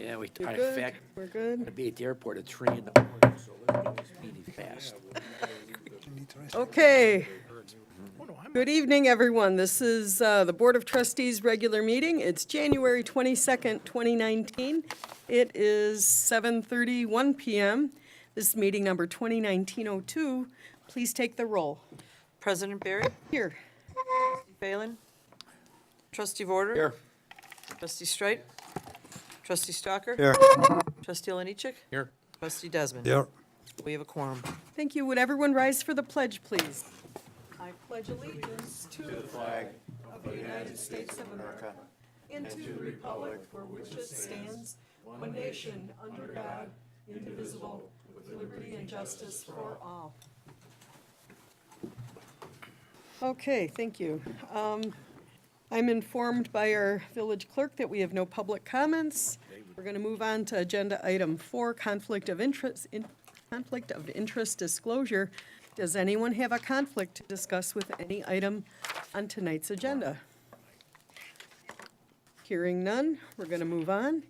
Yeah, we, You're in good? fact, We're I'm good? gonna be at the airport at 3 in the morning, so let's get this meeting fast. Okay. Good evening, everyone. This is the Board of Trustees regular meeting. It's January 22nd, 2019. It is 7:31 PM. This is meeting number 2019-02. Please take the roll. President Barry, Here. Phelan, Trustee Vorder. Here. Trustee Streit, Trustee Stalker. Here. Trustee Oliniechek. Here. Trustee Desmond. Here. We have a quorum. Thank you. Would everyone rise for the pledge, please? I pledge allegiance to the flag of the United States of America and to the republic for which it stands, one nation, under God, indivisible, with liberty and justice for all. Okay, thank you. I'm informed by our village clerk that we have no public comments. We're going to move on to agenda item 4, conflict of interest disclosure. Does anyone have a conflict to discuss with any item on tonight's agenda? Hearing none, we're going to move on.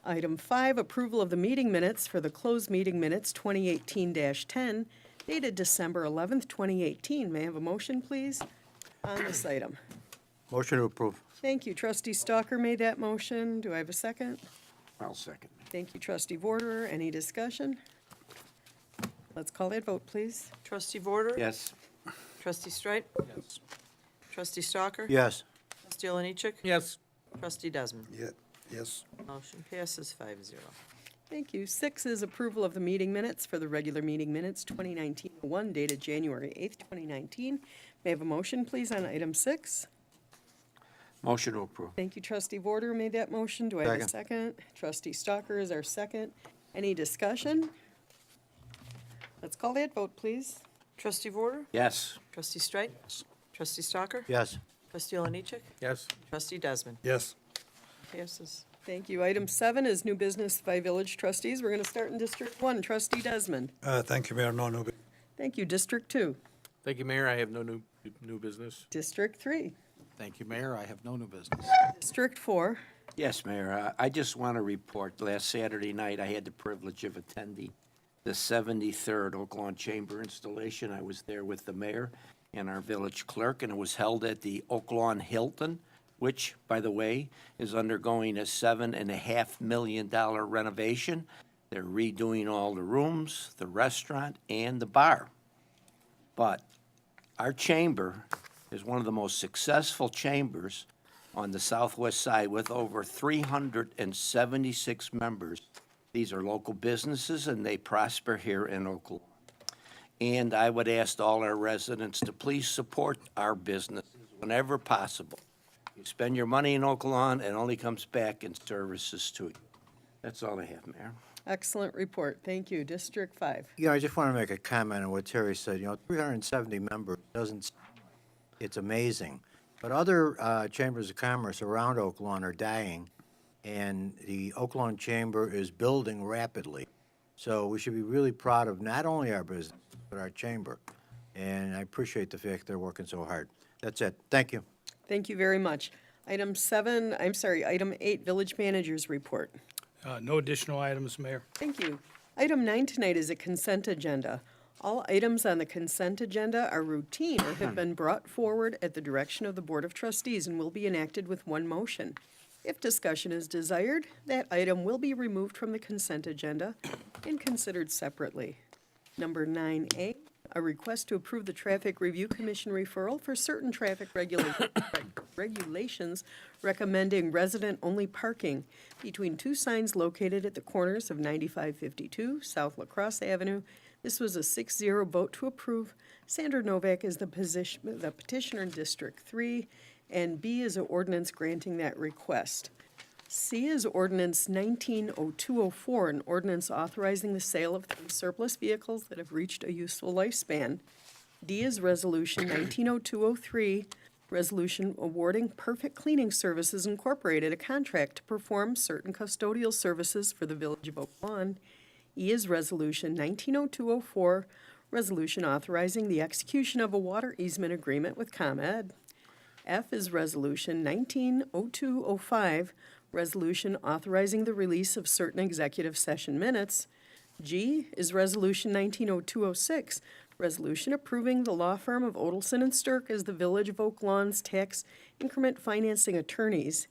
Item 5, approval of the meeting minutes for the closed meeting minutes 2018-10, dated December 11th, 2018. May I have a motion, please, on this item? Motion to approve. Thank you. Trustee Stalker made that motion. Do I have a second? I'll second. Thank you, Trustee Vorder. Any discussion? Let's call that vote, please. Trustee Vorder. Yes. Trustee Streit. Yes. Trustee Stalker. Yes. Trustee Oliniechek. Yes. Trustee Desmond. Yes. Motion passes 5-0. Thank you. 6 is approval of the meeting minutes for the regular meeting minutes 2019-01, dated January 8th, 2019. May I have a motion, please, on item 6? Motion to approve. Thank you, Trustee Vorder made that motion. Do I have a second? Trustee Stalker is our second. Any discussion? Let's call that vote, please. Trustee Vorder. Yes. Trustee Streit. Trustee Stalker. Yes. Trustee Oliniechek. Yes. Trustee Desmond. Yes. Passes. Thank you. Item 7 is new business by village trustees. We're going to start in District 1. Trustee Desmond. Thank you, Mayor. No new. Thank you. District 2. Thank you, Mayor. I have no new business. District 3. Thank you, Mayor. I have no new business. District 4. Yes, Mayor. I just want to report, last Saturday night, I had the privilege of attending the 73rd Oak Lawn Chamber installation. I was there with the mayor and our village clerk, and it was held at the Oak Lawn Hilton, which, by the way, is undergoing a $7.5 million renovation. They're redoing all the rooms, the restaurant, and the bar. But our chamber is one of the most successful chambers on the southwest side with over 376 members. These are local businesses, and they prosper here in Oak Lawn. And I would ask all our residents to please support our businesses whenever possible. You spend your money in Oak Lawn, it only comes back in services to you. That's all I have, Mayor. Excellent report. Thank you. District 5. I just want to make a comment on what Terry said. 370 members it's amazing. But other chambers of commerce around Oak Lawn are dying, and the Oak Lawn Chamber is building rapidly. So we should be really proud of not only our business, but our chamber. And I appreciate the fact they're working so hard. That's it. Thank you. Thank you very much. Item 8, Village Manager's Report. No additional items, Mayor. Thank you. Item 9 tonight is a consent agenda. All items on the consent agenda are routine or have been brought forward at the direction of the Board of Trustees and will be enacted with one motion. If discussion is desired, that item will be removed from the consent agenda and considered separately. Number 9A, a request to approve the Traffic Review Commission referral for certain traffic regulations recommending resident-only parking between two signs located at the corners of 9552 South La Crosse Avenue. This was a 6-0 vote to approve. Sandra Novak is the petitioner in District 3, and B is an ordinance granting that request. C is Ordinance 190204, an ordinance authorizing the sale of surplus vehicles that have reached a useful lifespan. D is Resolution 190203, resolution awarding Perfect Cleaning Services Incorporated a contract to perform certain custodial services for the Village of Oak Lawn. E is Resolution 190204, resolution authorizing the execution of a water easement agreement with ComEd. F is Resolution 190205, resolution authorizing the release of certain executive session minutes. G is Resolution 190206, resolution approving the law firm of Odelson and Stirk as the Village of Oak Lawn's tax increment financing attorneys.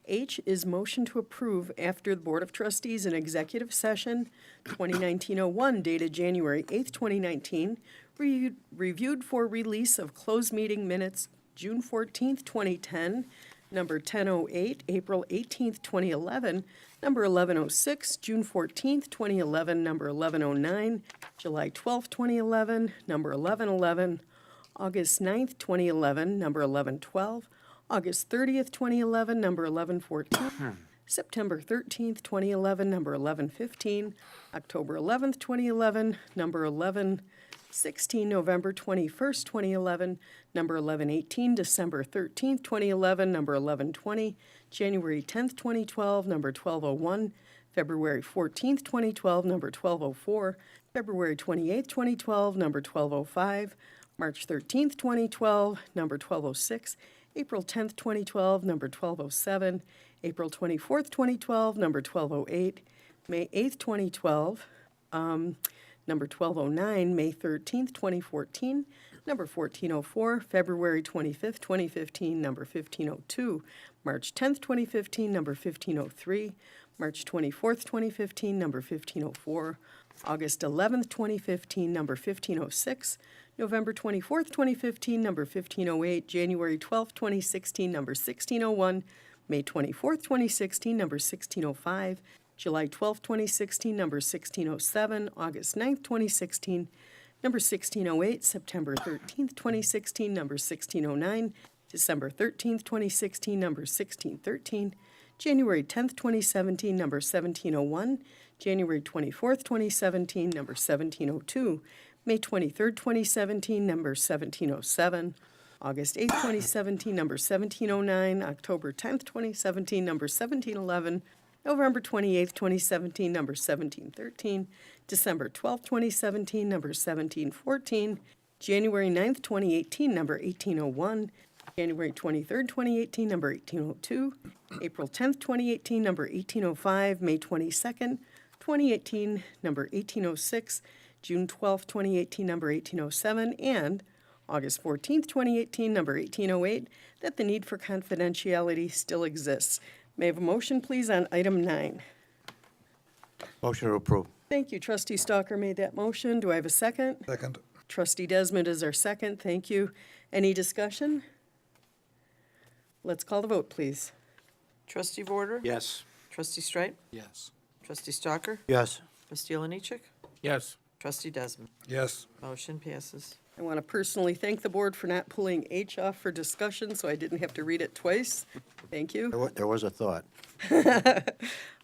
H is motion to approve after the Board of Trustees in executive session 2019-01 dated January 8th, 2019, reviewed for release of closed meeting minutes June 14th, 2010, number 1008, April 18th, 2011, number 1106, June 14th, 2011, number 1109, July 12th, 2011, number 1111, August 9th, 2011, number 1112, August 30th, 2011, number 1114, September 13th, 2011, number 1115, October 11th, 2011, number 1116, November 21st, 2011, number 1118, December 13th, 2011, number 1120, January 10th, 2012, number 1201, February 14th, 2012, number 1204, February 28th, 2012, number 1205, March 13th, 2012, number 1206, April 10th, 2012, number 1207, April 24th, 2012, number 1208, May 8th, 2012, number 1209, May 13th, 2014, number 1404, February 25th, 2015, number 1502, March 10th, 2015, number 1503, March 24th, 2015, number 1504, August 11th, 2015, number 1506, November 24th, 2015, number 1508, January 12th, 2016, number 1601, May 24th, 2016, number 1605, July 12th, 2016, number 1607, August 9th, 2016, number 1608, September 13th, 2016, number 1609, December 13th, 2016, number 1613, January 10th, 2017, number 1701, January 24th, 2017, number 1702, May 23rd, 2017, number 1707, August 8th, 2017, number 1709, October 10th, 2017, number 1711, November 28th, 2017, number 1713, December 12th, 2017, number 1714, January 9th, 2018, number 1801, January 23rd, 2018, number 1802, April 10th, 2018, number 1805, May 22nd, 2018, number 1806, June 12th, 2018, number 1807, and August 14th, 2018, number 1808, that the need for confidentiality still exists. May I have a motion, please, on item 9? Motion to approve. Thank you. Trustee Stalker made that motion. Do I have a second? Second. Trustee Desmond is our second. Thank you. Any discussion? Let's call the vote, please. Trustee Vorder? Yes. Trustee Streit? Yes. Trustee Stalker? Yes. Trustee Oliniechek? Yes. Trustee Desmond? Yes. Motion passes. I want to personally thank the board for not pulling H off for discussion, so I didn't have to read it twice. Thank you. There was a thought.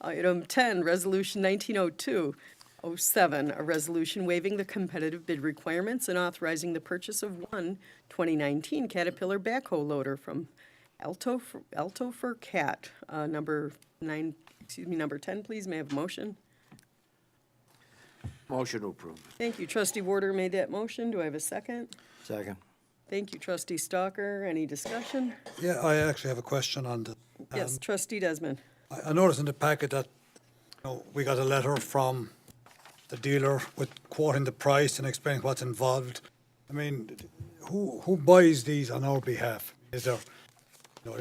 Item 10, Resolution 1902-07, a resolution waiving the competitive bid requirements and authorizing the purchase of one 2019 Caterpillar backhoe loader from Alto for Cat. Number 10, please. May I have a motion? Motion to approve. Thank you. Trustee Warder made that motion. Do I have a second? Second. Thank you. Trustee Stalker. Any discussion? Yeah, I actually have a question on the. Yes, Trustee Desmond. I noticed in the packet that, we got a letter from the dealer with quoting the price and explaining what's involved. I mean, who buys these on our behalf? Is there,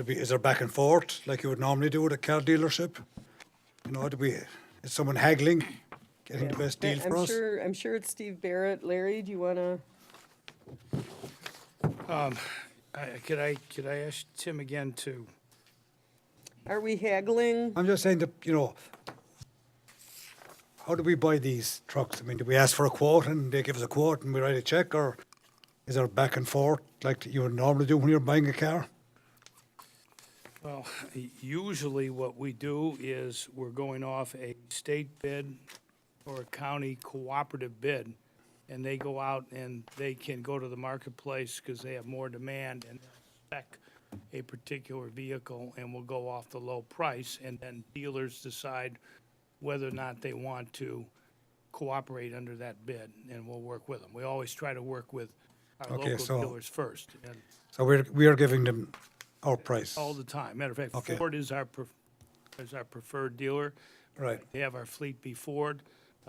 is there back and forth like you would normally do with a car dealership? Is someone haggling, getting the best deal for us? I'm sure it's Steve Barrett. Larry, do you want to? Could I ask Tim again to, Are we haggling? I'm just saying that, how do we buy these trucks? I mean, do we ask for a quote and they give us a quote and we write a check, or is there back and forth like you would normally do when you're buying a car? well, usually what we do is we're going off a state bid or a county cooperative bid, and they go out and they can go to the marketplace because they have more demand and spec a particular vehicle, and we'll go off the low price, and then dealers decide whether or not they want to cooperate under that bid, and we'll work with them. We always try to work with our Okay, local so- dealers first, and So we are giving them our price. all the time. Matter of fact, Okay. Ford is our as our preferred dealer. Right. They have our fleet be Ford.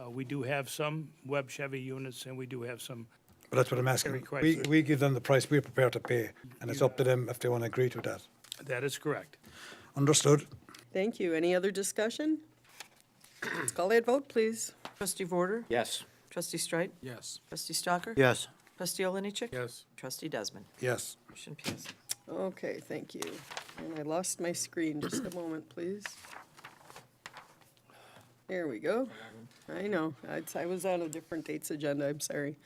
We do have some Webb Chevy units, and we do have some, But that's what I'm asking. Chevy Chrysler. We give them the price we're prepared to pay, and it's up to them if they want to agree to that. that is correct. Understood? Thank you. Any other discussion? Let's call that vote, please. Trustee Vorter? Yes. Trustee Strite? Yes. Trustee Stalker? Yes. Trustee Oliniechek? Yes. Trustee Desmond? Yes. Motion passes. Okay, thank you. And I lost my screen. Just a moment, please. There we go. I know. I was on a different dates agenda. I'm sorry.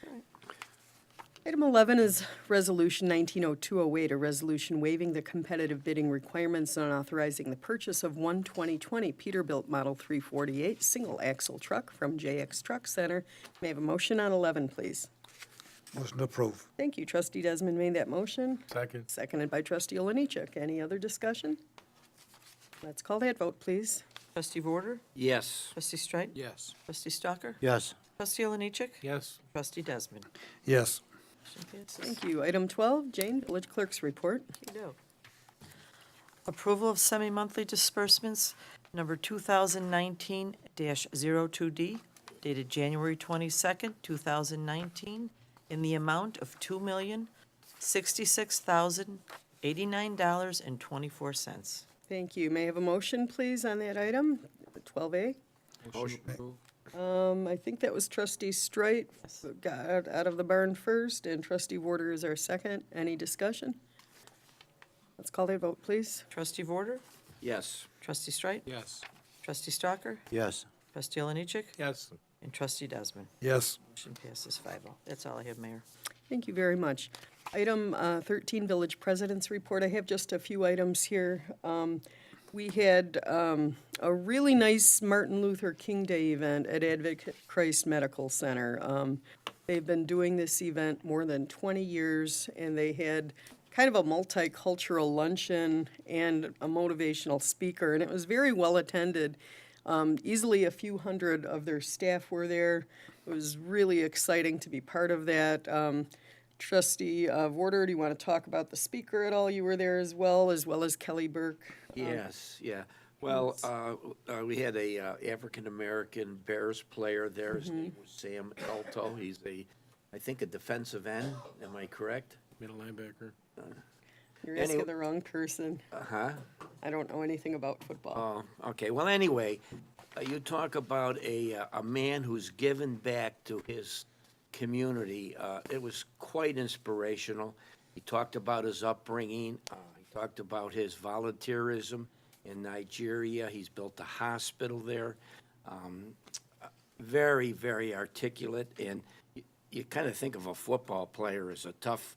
Item 11 is Resolution 190208, a resolution waiving the competitive bidding requirements and authorizing the purchase of one 2020 Peterbilt Model 348 single-axle truck from JX Truck Center. May I have a motion on 11, please? Motion to approve. Thank you. Trustee Desmond made that motion. Second. Seconded by Trustee Oliniechek. Any other discussion? Let's call that vote, please. Trustee Vorter? Yes. Trustee Strite? Yes. Trustee Stalker? Yes. Trustee Oliniechek? Yes. Trustee Desmond? Yes. Motion passes. Thank you. Item 12, Jane, Village Clerk's report. Okey-doke. Approval of semi-monthly disbursements, number 2019-02D, dated January 22nd, 2019, in the amount of $2,066,089.24. Thank you. May I have a motion, please, on that item, 12A? Motion approved. I think that was Trustee Strite got out of the barn first, and Trustee Warder is our second. Any discussion? Let's call that vote, please. Trustee Vorter? Yes. Trustee Strite? Yes. Trustee Stalker? Yes. Trustee Oliniechek? Yes. And Trustee Desmond? Yes. Motion passes 5-0. That's all I have, Mayor. Thank you very much. Item 13, Village President's Report. I have just a few items here. We had a really nice Martin Luther King Day event at Advocate Christ Medical Center. They've been doing this event more than 20 years, and they had kind of a multicultural luncheon and a motivational speaker, and it was very well attended. Easily a few hundred of their staff were there. It was really exciting to be part of that. Trustee Vorder, do you want to talk about the speaker at all? You were there as well as Kelly Burke. Yes, yeah. Well, we had a African-American Bears player there. His name was Sam Elto. He's I think a defensive end. Am I correct? Middle linebacker. You're asking the wrong person. Uh-huh. I don't know anything about football. Oh, okay. Well, anyway, you talk about a man who's given back to his community. It was quite inspirational. He talked about his upbringing. He talked about his volunteerism in Nigeria. He's built a hospital there. Very, very articulate. And you kind of think of a football player as a tough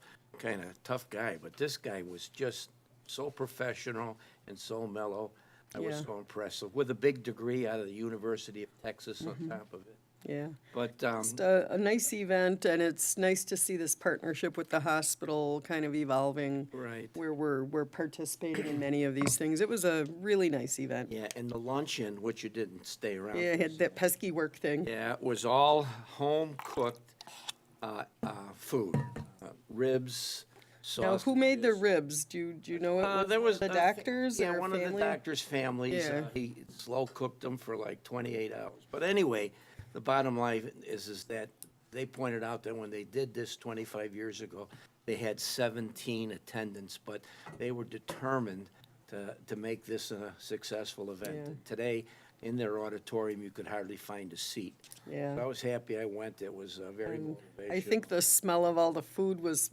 guy, but this guy was just so professional and so mellow. I was Yeah. so impressed with a big degree out of the University of Texas on top of it. Yeah. But Just a nice event, and it's nice to see this partnership with the hospital kind of evolving. Right. Where we're participating in many of these things. It was a really nice event. yeah, and the luncheon, which you didn't stay around. Yeah, it for, had that pesky work thing. yeah, it was all home cooked food, ribs. Now, who made the sausages. ribs? Do you know it was There was the doctors Yeah, or one of the family? doctor's families. Yeah. He slow cooked them for like 28 hours. But anyway, the bottom line is that they pointed out that when they did this 25 years ago, they had 17 attendants, but they were determined to make this a successful event. Yeah. Today, in their auditorium, you could hardly find a seat. Yeah. So I was happy I went. It was very motivational. I think the smell of all the food was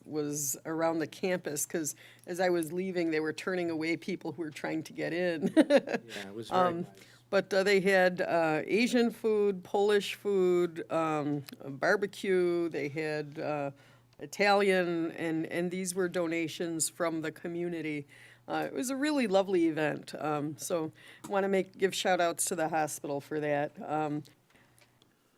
around the campus, because as I was leaving, they were turning away people who were trying to get in. Yeah, it was very nice. But they had Asian food, Polish food, barbecue, they had Italian, and these were donations from the community. It was a really lovely event, so I want to give shout-outs to the hospital for that.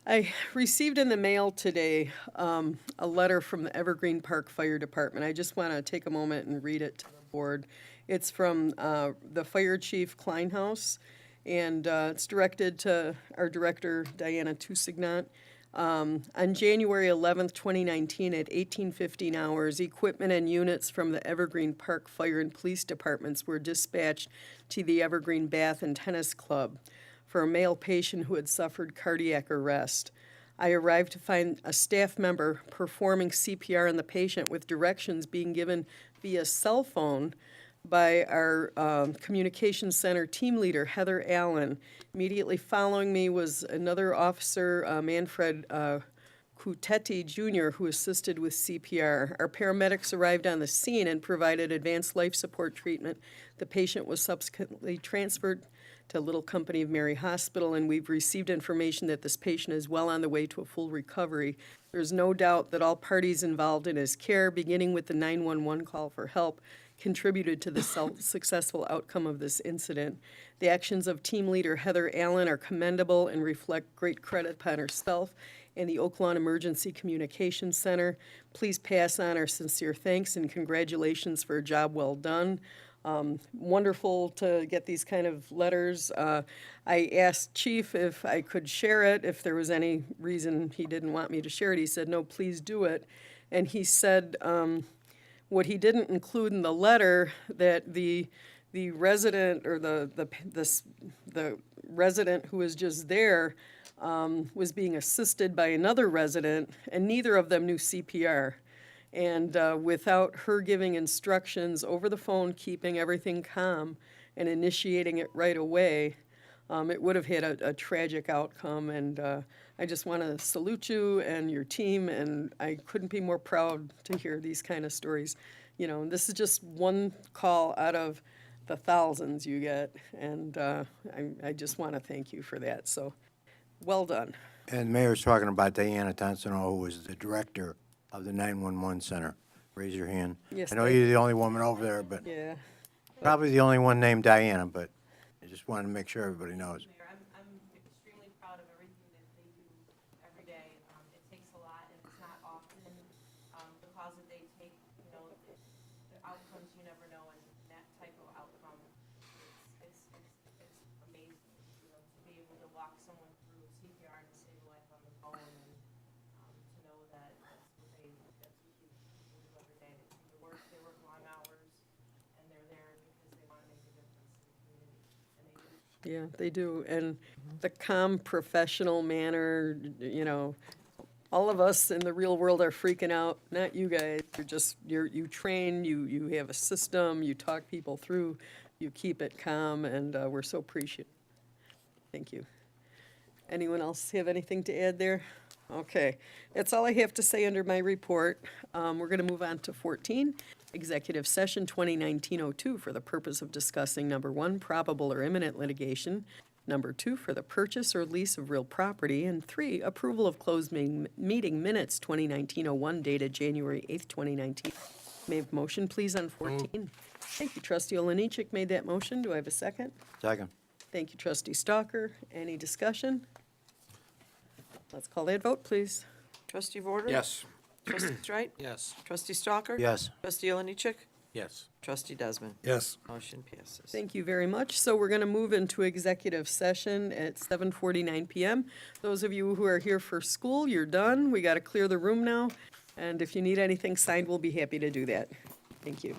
I received in the mail today a letter from the Evergreen Park Fire Department. I just want to take a moment and read it to the board. It's from the Fire Chief Kleinhaus, and it's directed to our Director, Diana Toussignant. On January 11th, 2019, at 18:15 hours, equipment and units from the Evergreen Park Fire and Police Departments were dispatched to the Evergreen Bath and Tennis Club for a male patient who had suffered cardiac arrest. I arrived to find a staff member performing CPR on the patient with directions being given via cell phone by our communications center team leader, Heather Allen. Immediately following me was another officer, Manfred Cutetti Jr., who assisted with CPR. Our paramedics arrived on the scene and provided advanced life support treatment. The patient was subsequently transferred to Little Company of Mary Hospital, and we've received information that this patient is well on the way to a full recovery. There's no doubt that all parties involved in his care, beginning with the 911 call for help, contributed to the successful outcome of this incident. The actions of team leader Heather Allen are commendable and reflect great credit upon herself and the Oak Lawn Emergency Communications Center. Please pass on our sincere thanks and congratulations for a job well done. Wonderful to get these kind of letters. I asked Chief if I could share it, if there was any reason he didn't want me to share it. He said, no, please do it. And he said, what he didn't include in the letter, that the resident or the resident who was just there was being assisted by another resident, and neither of them knew CPR. And without her giving instructions over the phone, keeping everything calm and initiating it right away, it would have had a tragic outcome. And I just want to salute you and your team, and I couldn't be more proud to hear these kind of stories. You know, this is just one call out of the thousands you get, and I just want to thank you for that. So, well done. And the mayor's talking about Diana Tonsino, who was the director of the 911 center. Raise your hand. Yes, I know thank you're the only woman over there, but Yeah. probably the only one named Diana, but I just wanted to make sure everybody knows. Mayor, I'm extremely proud of everything that they do every day. It takes a lot, and it's not often, the cause that they take, you know, the outcomes you never know, and that type of outcome, it's amazing, you know, to be able to walk someone through CPR and save a life on the phone, and to know that that's what they do every day. They work long hours, and they're there because they want to make a difference in the community, and they do. Yeah, they do. And the calm, professional manner, you know, all of us in the real world are freaking out, not you guys. You train, you have a system, you talk people through, you keep it calm, and we're so appreciative. Thank you. Anyone else have anything to add there? Okay, that's all I have to say under my report. We're going to move on to 14, Executive Session 2019-02 for the purpose of discussing, number one, probable or imminent litigation, number two, for the purchase or lease of real property, and three, approval of closed meeting minutes 2019-01 dated January 8th, 2019. May I have a motion, please, on 14? Thank you, Trustee Oliniechek made that motion. Do I have a second? Second. Thank you, Trustee Stalker. Any discussion? Let's call that vote, please. Trustee Vorder? Yes. Trustee Streit? Yes. Trustee Stalker? Yes. Trustee Oliniechek? Yes. Trustee Desmond? Yes. Motion passes. Thank you very much. So we're going to move into executive session at 7:49 PM. Those of you who are here for school, you're done. We got to clear the room now. And if you need anything signed, we'll be happy to do that. Thank you.